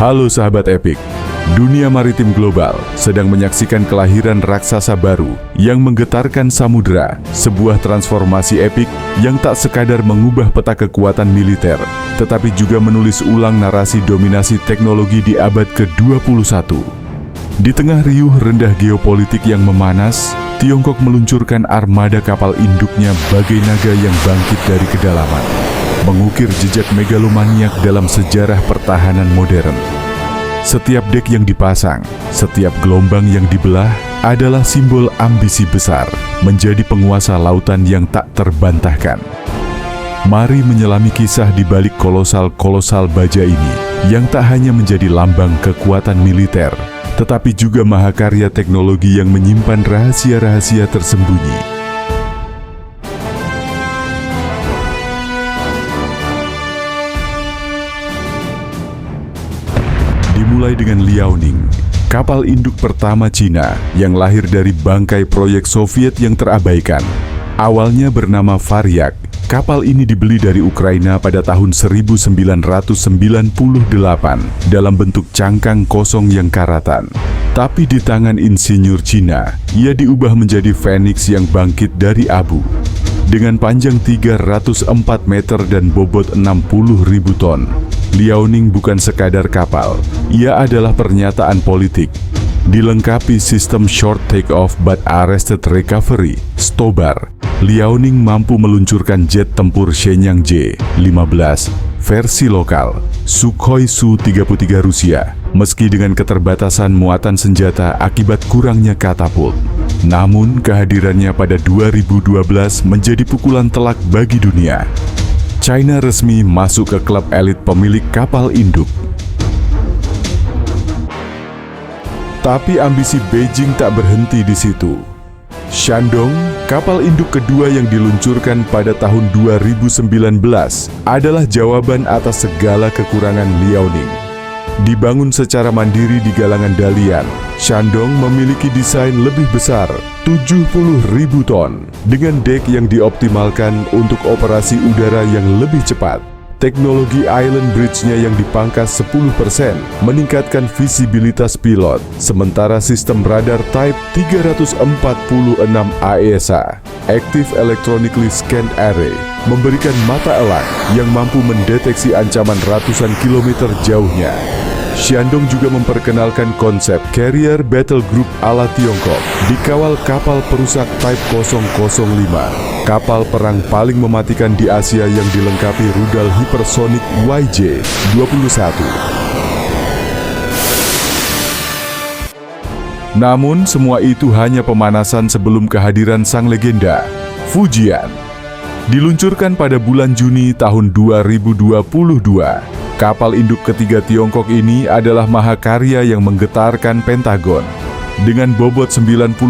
Halo sahabat Epik, dunia maritim global sedang menyaksikan kelahiran raksasa baru yang menggetarkan samudera, sebuah transformasi epik yang tak sekadar mengubah peta kekuatan militer, tetapi juga menulis ulang narasi dominasi teknologi di abad ke-21. Di tengah riuh rendah geopolitik yang memanas, Tiongkok meluncurkan armada kapal induknya bagai naga yang bangkit dari kedalaman, mengukir jejak megalomaniak dalam sejarah pertahanan modern. Setiap dek yang dipasang, setiap gelombang yang dibelah adalah simbol ambisi besar menjadi penguasa lautan yang tak terbantahkan. Mari menyelami kisah di balik kolosal baja ini yang tak hanya menjadi lambang kekuatan militer, tetapi juga mahakarya teknologi yang menyimpan rahasia-rahasia tersembunyi. Dimulai dengan Liaoning, kapal induk pertama Cina yang lahir dari bangkai proyek Soviet yang terabaikan. Awalnya bernama Varyak, kapal ini dibeli dari Ukraina pada tahun 1998 dalam bentuk cangkang kosong yang karatan. Tapi di tangan insinyur Cina, ia diubah menjadi Phoenix yang bangkit dari abu. Dengan panjang 304 meter dan bobot 60.000 ton, Liaoning bukan sekadar kapal, ia adalah pernyataan politik. Dilengkapi sistem Short Take-Off But Arrested Recovery, STOBAR, Liaoning mampu meluncurkan jet tempur Shenyang J-15 versi lokal, Sukhoi Su-33 Rusia, meski dengan keterbatasan muatan senjata akibat kurangnya katapult. Namun kehadirannya pada 2012 menjadi pukulan telak bagi dunia. China resmi masuk ke klub elit pemilik kapal induk. Tapi ambisi Beijing tak berhenti di situ. Shandong, kapal induk kedua yang diluncurkan pada tahun 2019, adalah jawaban atas segala kekurangan Liaoning. Dibangun secara mandiri di galangan Dalian, Shandong memiliki desain lebih besar, 70.000 ton, dengan dek yang dioptimalkan untuk operasi udara yang lebih cepat. Teknologi Island Bridge-nya yang dipangkas 10% meningkatkan visibilitas pilot, sementara sistem radar Type 346 AESA, Active Electronically Scanned Array, memberikan mata elang yang mampu mendeteksi ancaman ratusan kilometer jauhnya. Shandong juga memperkenalkan konsep Carrier Battle Group ala Tiongkok, dikawal kapal perusak Type 005, kapal perang paling mematikan di Asia yang dilengkapi rudal hipersonik YJ-21. Namun semua itu hanya pemanasan sebelum kehadiran sang legenda, Fujian. Diluncurkan pada bulan Juni tahun 2022, kapal induk ketiga Tiongkok ini adalah mahakarya yang menggetarkan Pentagon. Dengan bobot 90.000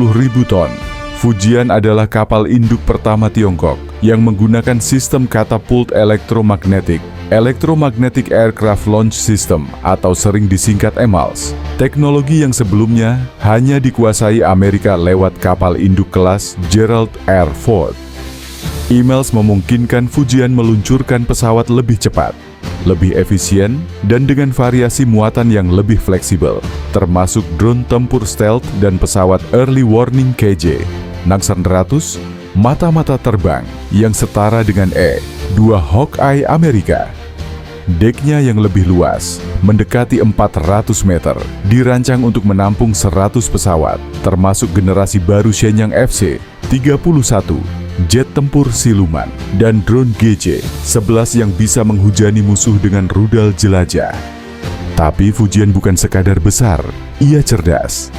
ton, Fujian adalah kapal induk pertama Tiongkok yang menggunakan sistem katapult elektromagnetik, Electromagnetic Aircraft Launch System atau sering disingkat EMALS. Teknologi yang sebelumnya hanya dikuasai Amerika lewat kapal induk kelas Gerald R. Ford. EMALS memungkinkan Fujian meluncurkan pesawat lebih cepat, lebih efisien, dan dengan variasi muatan yang lebih fleksibel, termasuk drone tempur stealth dan pesawat early warning KJ, Nangsan 100, mata-mata terbang yang setara dengan E-2 Hawkeye Amerika. Deknya yang lebih luas, mendekati 400 meter, dirancang untuk menampung 100 pesawat, termasuk generasi baru Shenyang FC-31, jet tempur siluman, dan drone GJ-11 yang bisa menghujani musuh dengan rudal jelajah. Tapi Fujian bukan sekadar besar, ia cerdas.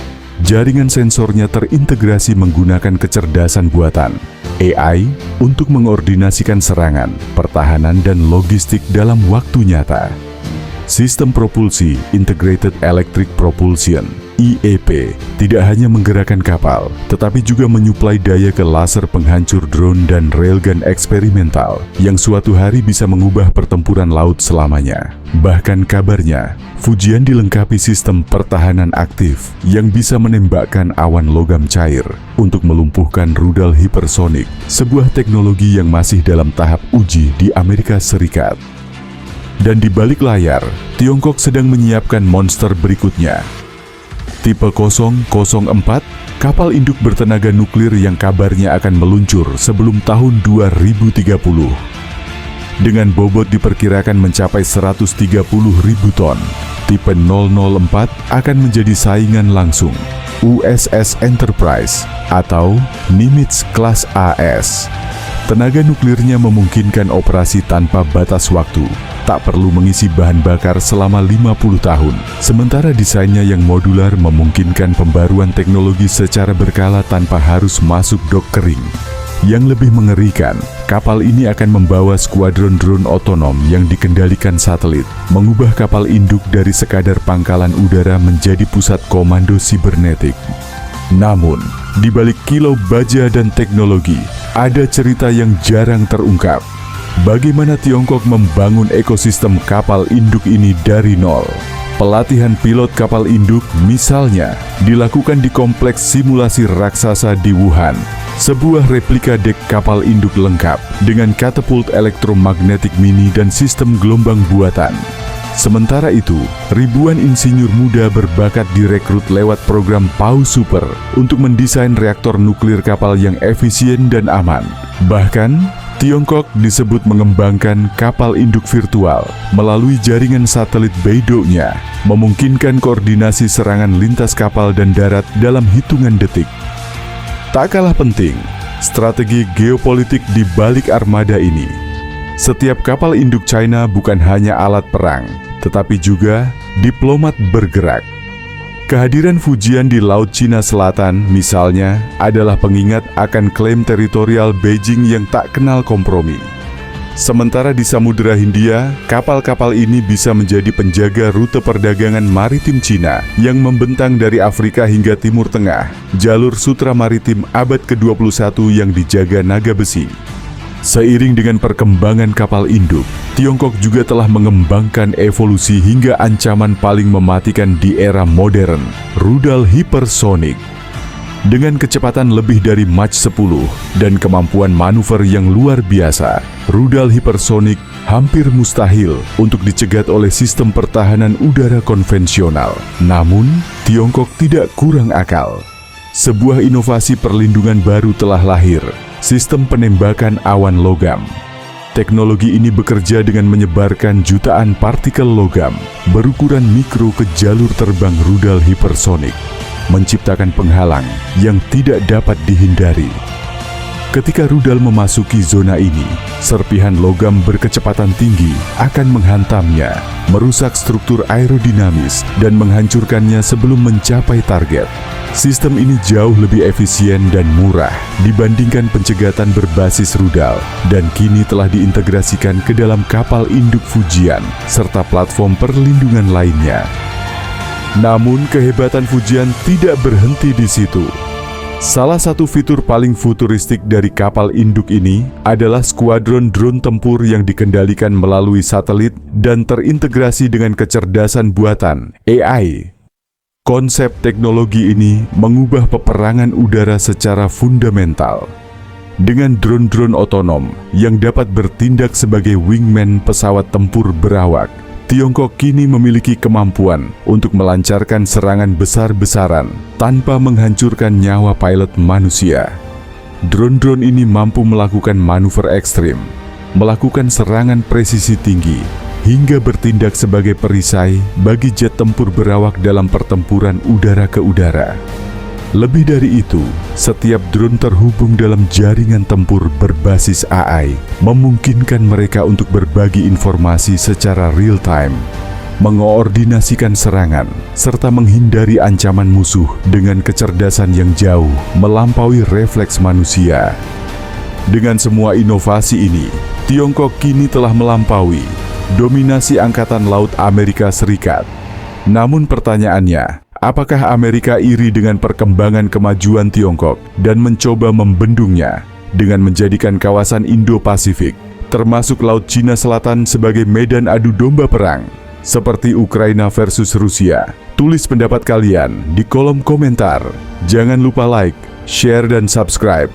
Jaringan sensornya terintegrasi menggunakan kecerdasan buatan, AI, untuk mengordinasikan serangan, pertahanan, dan logistik dalam waktu nyata. Sistem propulsi Integrated Electric Propulsion IEP tidak hanya menggerakkan kapal, tetapi juga menyuplai daya ke laser penghancur drone dan railgun eksperimental yang suatu hari bisa mengubah pertempuran laut selamanya. Bahkan kabarnya, Fujian dilengkapi sistem pertahanan aktif yang bisa menembakkan awan logam cair untuk melumpuhkan rudal hipersonik, sebuah teknologi yang masih dalam tahap uji di Amerika Serikat. Dan di balik layar, Tiongkok sedang menyiapkan monster berikutnya. Tipe 004, kapal induk bertenaga nuklir yang kabarnya akan meluncur sebelum tahun 2030. Dengan bobot diperkirakan mencapai 130.000 ton, tipe 004 akan menjadi saingan langsung USS Enterprise atau Nimitz kelas AS. Tenaga nuklirnya memungkinkan operasi tanpa batas waktu, tak perlu mengisi bahan bakar selama 50 tahun. Sementara desainnya yang modular memungkinkan pembaruan teknologi secara berkala tanpa harus masuk dok kering. Yang lebih mengerikan, kapal ini akan membawa skuadron drone otonom yang dikendalikan satelit, mengubah kapal induk dari sekadar pangkalan udara menjadi pusat komando sibernetik. Namun, di balik kilau baja dan teknologi, ada cerita yang jarang terungkap. Bagaimana Tiongkok membangun ekosistem kapal induk ini dari nol? Pelatihan pilot kapal induk misalnya dilakukan di kompleks simulasi raksasa di Wuhan, sebuah replika dek kapal induk lengkap dengan katapult elektromagnetik mini dan sistem gelombang buatan. Sementara itu, ribuan insinyur muda berbakat direkrut lewat program PAU Super untuk mendesain reaktor nuklir kapal yang efisien dan aman. Bahkan, Tiongkok disebut mengembangkan kapal induk virtual melalui jaringan satelit Beidou-nya, memungkinkan koordinasi serangan lintas kapal dan darat dalam hitungan detik. Tak kalah penting, strategi geopolitik di balik armada ini. Setiap kapal induk China bukan hanya alat perang, tetapi juga diplomat bergerak. Kehadiran Fujian di Laut Cina Selatan, misalnya, adalah pengingat akan klaim teritorial Beijing yang tak kenal kompromi. Sementara di Samudera Hindia, kapal-kapal ini bisa menjadi penjaga rute perdagangan maritim Cina yang membentang dari Afrika hingga Timur Tengah, jalur sutra maritim abad ke-21 yang dijaga naga besi. Seiring dengan perkembangan kapal induk, Tiongkok juga telah mengembangkan evolusi hingga ancaman paling mematikan di era modern, rudal hipersonik. Dengan kecepatan lebih dari Mach 10 dan kemampuan manuver yang luar biasa, rudal hipersonik hampir mustahil untuk dicegat oleh sistem pertahanan udara konvensional. Namun, Tiongkok tidak kurang akal. Sebuah inovasi perlindungan baru telah lahir, sistem penembakan awan logam. Teknologi ini bekerja dengan menyebarkan jutaan partikel logam berukuran mikro ke jalur terbang rudal hipersonik, menciptakan penghalang yang tidak dapat dihindari. Ketika rudal memasuki zona ini, serpihan logam berkecepatan tinggi akan menghantamnya, merusak struktur aerodinamis dan menghancurkannya sebelum mencapai target. Sistem ini jauh lebih efisien dan murah dibandingkan pencegatan berbasis rudal dan kini telah diintegrasikan ke dalam kapal induk Fujian serta platform perlindungan lainnya. Namun kehebatan Fujian tidak berhenti di situ. Salah satu fitur paling futuristik dari kapal induk ini adalah skuadron drone tempur yang dikendalikan melalui satelit dan terintegrasi dengan kecerdasan buatan AI. Konsep teknologi ini mengubah peperangan udara secara fundamental. Dengan drone-drone otonom yang dapat bertindak sebagai wingman pesawat tempur berawak, Tiongkok kini memiliki kemampuan untuk melancarkan serangan besar-besaran tanpa menghancurkan nyawa pilot manusia. Drone-drone ini mampu melakukan manuver ekstrim, melakukan serangan presisi tinggi, hingga bertindak sebagai perisai bagi jet tempur berawak dalam pertempuran udara ke udara. Lebih dari itu, setiap drone terhubung dalam jaringan tempur berbasis AI, memungkinkan mereka untuk berbagi informasi secara real-time, mengoordinasikan serangan, serta menghindari ancaman musuh dengan kecerdasan yang jauh melampaui refleks manusia. Dengan semua inovasi ini, Tiongkok kini telah melampaui dominasi Angkatan Laut Amerika Serikat. Namun pertanyaannya, apakah Amerika iri dengan perkembangan kemajuan Tiongkok dan mencoba membendungnya dengan menjadikan kawasan Indo-Pasifik, termasuk Laut Cina Selatan sebagai medan adu domba perang, seperti Ukraina versus Rusia? Tulis pendapat kalian di kolom komentar. Jangan lupa like, share, dan subscribe.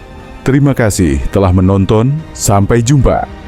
Terima kasih telah menonton. Sampai jumpa.